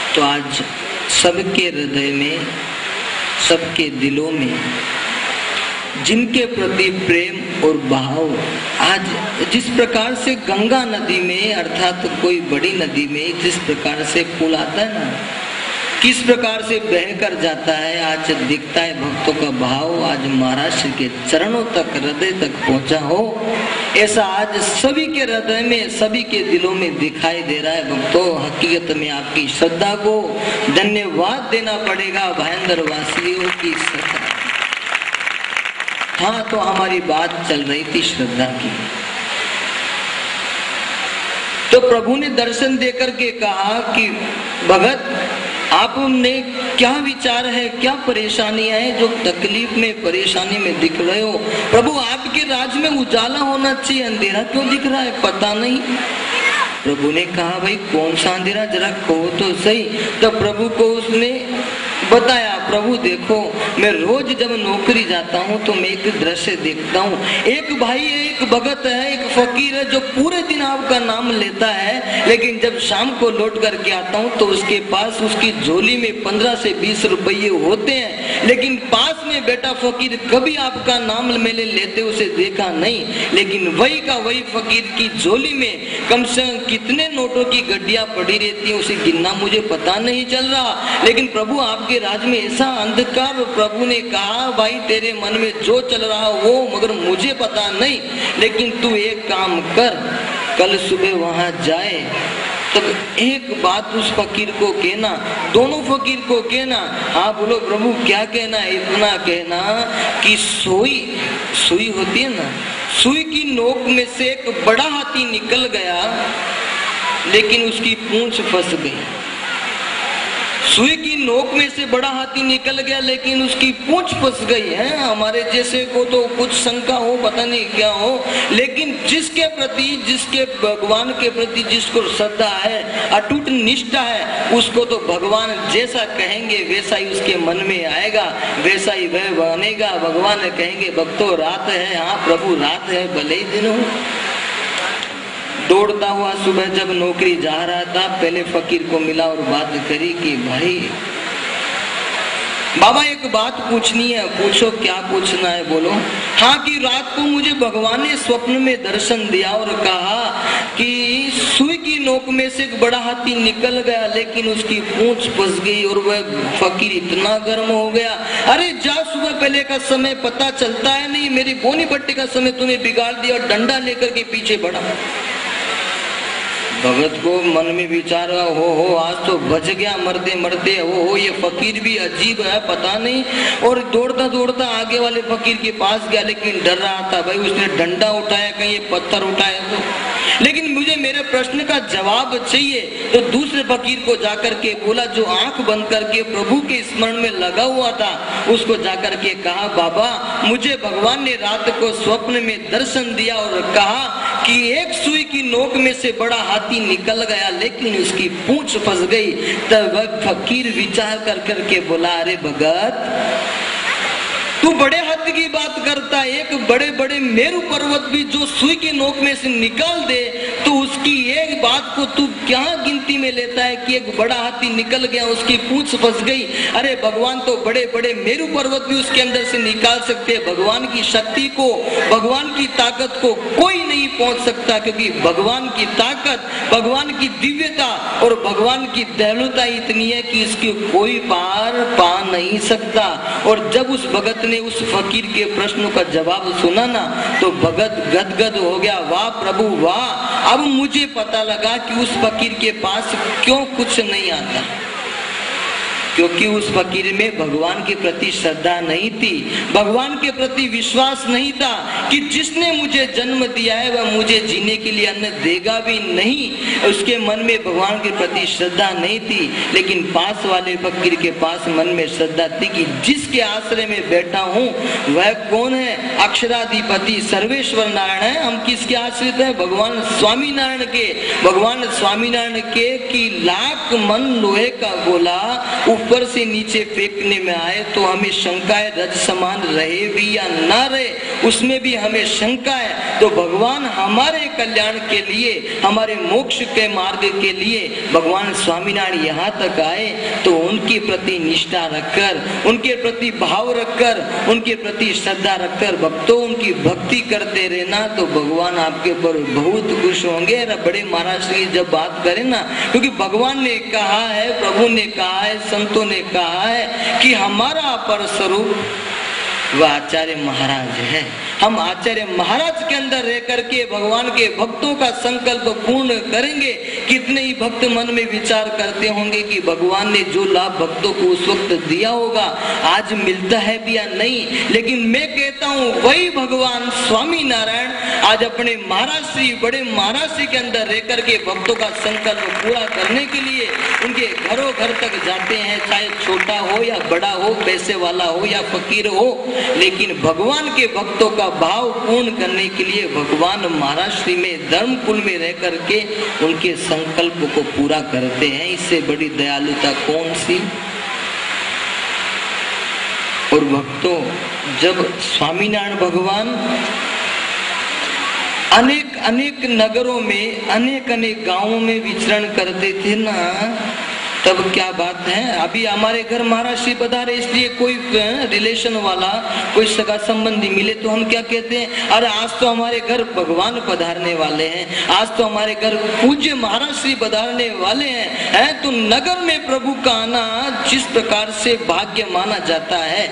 तो आज सबके हृदय में, सबके दिलों में जिनके प्रति प्रेम और भाव आज जिस प्रकार से गंगा नदी में अर्थात कोई बड़ी नदी में जिस प्रकार से पुल आता है ना, किस प्रकार से बहकर जाता है, आज दिखता है भक्तों का भाव आज महाराष्ट्र के चरणों तक, हृदय तक पहुंचा हो, ऐसा आज सभी के हृदय में, सभी के दिलों में दिखाई दे रहा है। भक्तों, हकीकत में आपकी श्रद्धा को धन्यवाद देना पड़ेगा, भायंदर वासियों की श्रद्धा। हाँ, तो हमारी बात चल रही थी श्रद्धा की। तो प्रभु ने दर्शन देकर के कहा कि भगत, आपने क्या विचार है, क्या परेशानियां हैं जो तकलीफ में, परेशानी में दिख रहे हो? प्रभु, आपके राज में उजाला होना चाहिए, अंधेरा क्यों दिख रहा है? पता नहीं। प्रभु ने कहा, भाई कौन सा अंधेरा, जरा कहो तो सही। तो प्रभु को उसने बताया, प्रभु देखो, मैं रोज जब नौकरी जाता हूँ तो मैं एक दृश्य देखता हूँ। एक भाई है, एक भगत है, एक फकीर है जो पूरे दिन आपका नाम लेता है, लेकिन जब शाम को लौट करके आता हूँ तो उसके पास, उसकी झोली में 15 से 20 रुपये होते हैं, लेकिन पास में बैठा फकीर कभी आपका नाम मैंने लेते उसे देखा नहीं। लेकिन वही का वही फकीर की झोली में कम से कम कितने नोटों की गड्डियां पड़ी रहती है, उसे गिनना मुझे पता नहीं चल रहा। लेकिन प्रभु आपके राज में ऐसा अंधकार, प्रभु ने कहा, भाई तेरे मन में जो चल रहा वो मगर मुझे पता नहीं, लेकिन तू एक काम कर, कल सुबह वहां जाए, तब एक बात उस फकीर को कहना, दोनों फकीर को कहना। हाँ बोलो प्रभु, क्या कहना? इतना कहना कि सुई होती है ना, सुई की नोक में से एक बड़ा हाथी निकल गया, लेकिन उसकी पूंछ फंस गई। सुई की नोक में से बड़ा हाथी निकल गया, लेकिन उसकी पूंछ फंस गई है। हमारे जैसे को तो कुछ शंका हो, पता नहीं क्या हो, लेकिन जिसके प्रति, जिसके भगवान के प्रति जिसको श्रद्धा है, अटूट निष्ठा है, उसको तो भगवान जैसा कहेंगे वैसा ही उसके मन में आएगा, वैसा ही वह बनेगा। भगवान कहेंगे, भक्तों रात है, हाँ प्रभु रात है, भले ही दिन हो। दौड़ता हुआ सुबह जब नौकरी जा रहा था, पहले फकीर को मिला और बात करी कि भाई बाबा एक बात पूछनी है। पूछो, क्या पूछना है? बोलो। हाँ, कि रात को मुझे भगवान ने स्वप्न में दर्शन दिया और कहा कि सुई की नोक में से एक बड़ा हाथी निकल गया, लेकिन उसकी पूंछ फंस गई। और वह फकीर इतना गर्म हो गया, अरे जा, सुबह पहले का समय पता चलता है नहीं, मेरी बोनी भट्टी का समय तूने बिगाड़ दिया, और डंडा लेकर के पीछे बढ़ा। भगत को मन में विचार, हो आज तो बच गया मरते मरते, हो ये फकीर भी अजीब है, पता नहीं। और दौड़ता दौड़ता आगे वाले फकीर के पास गया, लेकिन डर रहा था, भाई उसने डंडा उठाया, कहीं ये पत्थर उठाया तो, लेकिन मुझे मेरे प्रश्न का जवाब चाहिए। तो दूसरे फकीर को जाकर के बोला, जो आंख बंद करके प्रभु के स्मरण में लगा हुआ था, उसको जाकर के कहा, बाबा मुझे भगवान ने रात को स्वप्न में दर्शन दिया और कहा कि एक सुई की नोक में से बड़ा हाथी निकल गया, लेकिन उसकी पूंछ फंस गई। तब वह फकीर विचार कर करके बोला, अरे भगत तू बड़े हद की बात करता है, एक बड़े बड़े मेरू पर्वत भी जो सुई की नोक में से निकाल दे तो उसकी एक बात को तू क्या गिनती में लेता है कि एक बड़ा हाथी निकल गया, उसकी पूंछ फंस गई। अरे भगवान तो बड़े बड़े मेरू पर्वत भी उसके अंदर से निकाल सकते हैं। भगवान की शक्ति को, भगवान की ताकत को कोई नहीं पहुंच सकता, क्योंकि भगवान की ताकत, भगवान की दिव्यता और भगवान की दयालुता इतनी है कि इसकी कोई पार पा नहीं सकता। और जब उस भगत ने उस फकीर के प्रश्नों का जवाब सुना ना, तो भगत गदगद हो गया, वाह प्रभु वाह, अब मुझे पता लगा कि उस फकीर के पास क्यों कुछ नहीं आता, क्योंकि उस फकीर में भगवान के प्रति श्रद्धा नहीं थी, भगवान के प्रति विश्वास नहीं था कि जिसने मुझे जन्म दिया है वह मुझे जीने के लिए अन्न देगा भी नहीं। उसके मन में भगवान के प्रति श्रद्धा नहीं थी, लेकिन पास वाले फकीर के पास मन में श्रद्धा थी कि जिसके आश्रय में बैठा हूँ वह कौन है? अक्षराधिपति सर्वेश्वर नारायण है। हम किसके आश्रित हैं? भगवान स्वामी नारायण के। भगवान स्वामी नारायण के कि लाख मन लोहे का गोला, वो ऊपर से नीचे फेंकने में आए तो हमें शंका है, रज समान रहे भी या ना रहे, उसमें भी हमें शंका है। तो भगवान हमारे कल्याण के लिए, हमारे मोक्ष के मार्ग के लिए भगवान स्वामीनारायण यहाँ तक आए, तो उनके प्रति निष्ठा रखकर, उनके प्रति भाव रखकर, उनके प्रति श्रद्धा रखकर भक्तों उनकी भक्ति करते रहना, तो भगवान आपके ऊपर बहुत खुश होंगे। बड़े महाराज की जब बात करें ना, क्योंकि भगवान ने कहा है, प्रभु ने कहा है, संतों ने कहा है कि हमारा अपर स्वरूप वह आचार्य महाराज है। हम आचार्य महाराज के अंदर रह करके भगवान के भक्तों का संकल्प पूर्ण करेंगे। कितने ही भक्त मन में विचार करते होंगे कि भगवान ने जो लाभ भक्तों को उस वक्त दिया होगा आज मिलता है भी या नहीं, लेकिन मैं कहता हूँ वही भगवान स्वामी नारायण आज अपने महाराज श्री, बड़े महाराज श्री के अंदर रह करके भक्तों का संकल्प पूरा करने के लिए उनके घरों घर तक जाते हैं, चाहे छोटा हो या बड़ा हो, पैसे वाला हो या फकीर हो, लेकिन भगवान के भक्तों का भाव पूर्ण करने के लिए भगवान महाराज श्री में धर्म कुल में रह करके उनके संकल्प को पूरा करते हैं। इससे बड़ी दयालुता कौन सी। और भक्तों, जब स्वामीनारायण भगवान अनेक अनेक नगरों में, अनेक अनेक गांवों में विचरण करते थे ना, तब क्या बात है। अभी हमारे घर महाराज श्री पधारे, इसलिए कोई रिलेशन वाला, कोई सगा संबंधी मिले तो हम क्या कहते हैं, अरे आज तो हमारे घर भगवान पधारने वाले हैं, आज तो हमारे घर पूज्य महाराज श्री पधारने वाले हैं। तो नगर में प्रभु का आना जिस प्रकार से भाग्य माना जाता है,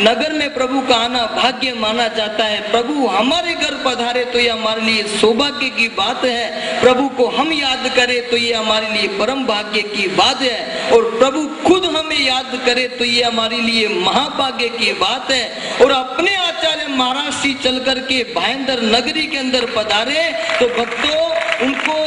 नगर में प्रभु का आना भाग्य माना जाता है। प्रभु हमारे घर पधारे तो ये हमारे लिए सौभाग्य की बात है, प्रभु को हम याद करें तो ये हमारे लिए परम भाग्य की बात है, और प्रभु खुद हमें याद करे तो ये हमारे लिए महाभाग्य की बात है। और अपने आचार्य महाराज श्री चल करके भायंदर नगरी के अंदर पधारे तो भक्तों उनको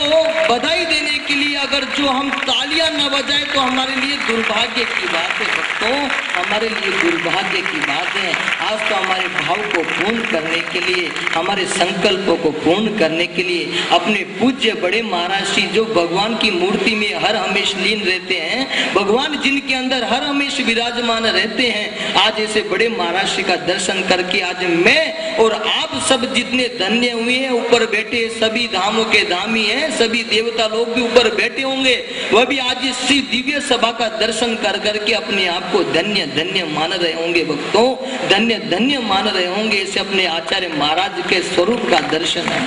बधाई देने के लिए अगर जो हम तालियां न बजाएं तो हमारे लिए दुर्भाग्य की बात है। भक्तों, हमारे लिए दुर्भाग्य की बात है। आज तो हमारे भाव को पूर्ण करने के लिए, हमारे संकल्पों को पूर्ण करने के लिए अपने पूज्य बड़े महाराज श्री जो भगवान की मूर्ति में हर हमेश लीन रहते हैं, भगवान जिनके अंदर हर हमेश विराजमान रहते हैं, आज ऐसे बड़े महाराज श्री का दर्शन करके आज मैं और आप सब जितने धन्य हुए हैं, ऊपर बैठे सभी धामों के धामी हैं, सभी देवता लोग भी ऊपर बैठे होंगे, वह भी आज इस दिव्य सभा का दर्शन कर करके अपने आप को धन्य धन्य मान रहे होंगे। भक्तों, धन्य धन्य मान रहे होंगे। इसे अपने आचार्य महाराज के स्वरूप का दर्शन है।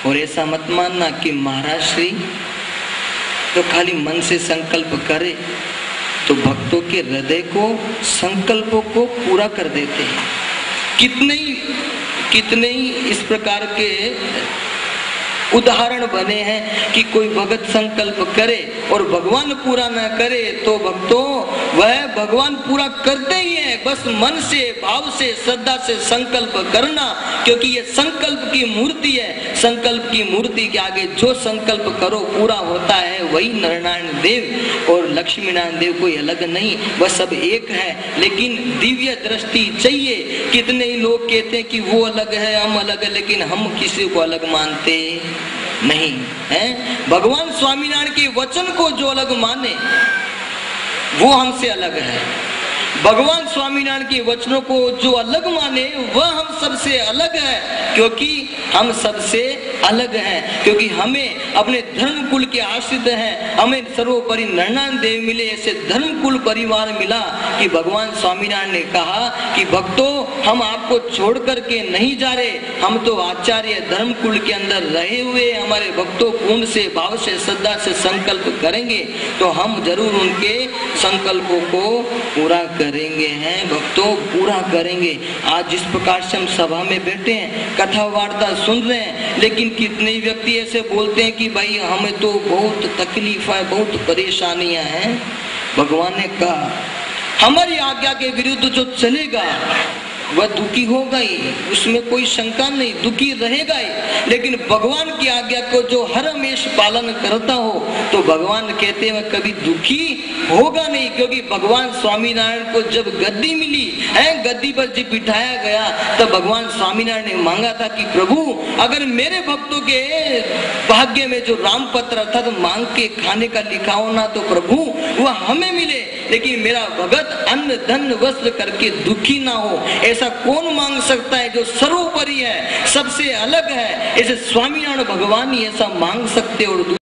और ऐसा मत मानना कि महाराज श्री तो खाली मन से संकल्प करे तो भक्तों के हृदय को, संकल्पों को पूरा कर देते हैं। कितने ही इस प्रकार के उदाहरण बने हैं कि कोई भगत संकल्प करे और भगवान पूरा न करे तो भक्तों वह भगवान पूरा करते ही है। बस मन से, भाव से, श्रद्धा से संकल्प करना, क्योंकि ये संकल्प की मूर्ति है। संकल्प की मूर्ति के आगे जो संकल्प करो पूरा होता है। वही नारायण देव और लक्ष्मी नारायण देव कोई अलग नहीं, वह सब एक है, लेकिन दिव्य दृष्टि चाहिए। कितने ही लोग कहते हैं कि वो अलग है, हम अलग है, लेकिन हम किसी को अलग मानते नहीं है। भगवान स्वामीनारायण के वचन को जो अलग माने वो हमसे अलग है। भगवान स्वामीनारायण के वचनों को जो अलग माने वह हम सबसे अलग है, क्योंकि हम सबसे अलग हैं, क्योंकि हमें अपने धर्म कुल के आश्रित हैं। हमें सर्वोपरि नारायण देव मिले, ऐसे धर्म कुल परिवार मिला कि भगवान स्वामीनारायण ने कहा कि भक्तों हम आपको छोड़ करके नहीं जा रहे, हम तो आचार्य धर्म कुल के अंदर रहे हुए हमारे भक्तों पूर्ण से, भाव से, श्रद्धा से संकल्प करेंगे तो हम जरूर उनके संकल्पों को पूरा करेंगे हैं। भक्तों, पूरा करेंगे। आज जिस प्रकार से हम सभा में बैठे हैं, कथा वार्ता सुन रहे हैं, लेकिन कितने व्यक्ति ऐसे बोलते हैं कि भाई हमें तो बहुत तकलीफ है, बहुत परेशानियां हैं। भगवान ने कहा हमारी आज्ञा के विरुद्ध जो चलेगा वह दुखी होगा ही, उसमें कोई शंका नहीं, दुखी रहेगा ही। लेकिन भगवान की आज्ञा को जो हर हमेश पालन करता हो तो भगवान कहते हैं कभी दुखी होगा नहीं। क्योंकि भगवान स्वामीनारायण को जब गद्दी मिली है, गद्दी पर जब बिठाया गया तब भगवान स्वामीनारायण ने मांगा था कि प्रभु अगर मेरे भक्तों के भाग्य में जो रामपत्र अर्थात मांग के खाने का लिखा हो ना तो प्रभु वह हमें मिले, लेकिन मेरा भगत अन्न धन वस्त्र करके दुखी ना हो। ऐसा कौन मांग सकता है जो सर्वोपरि है, सबसे अलग है। ऐसे स्वामीनारायण भगवान ही ऐसा मांग सकते और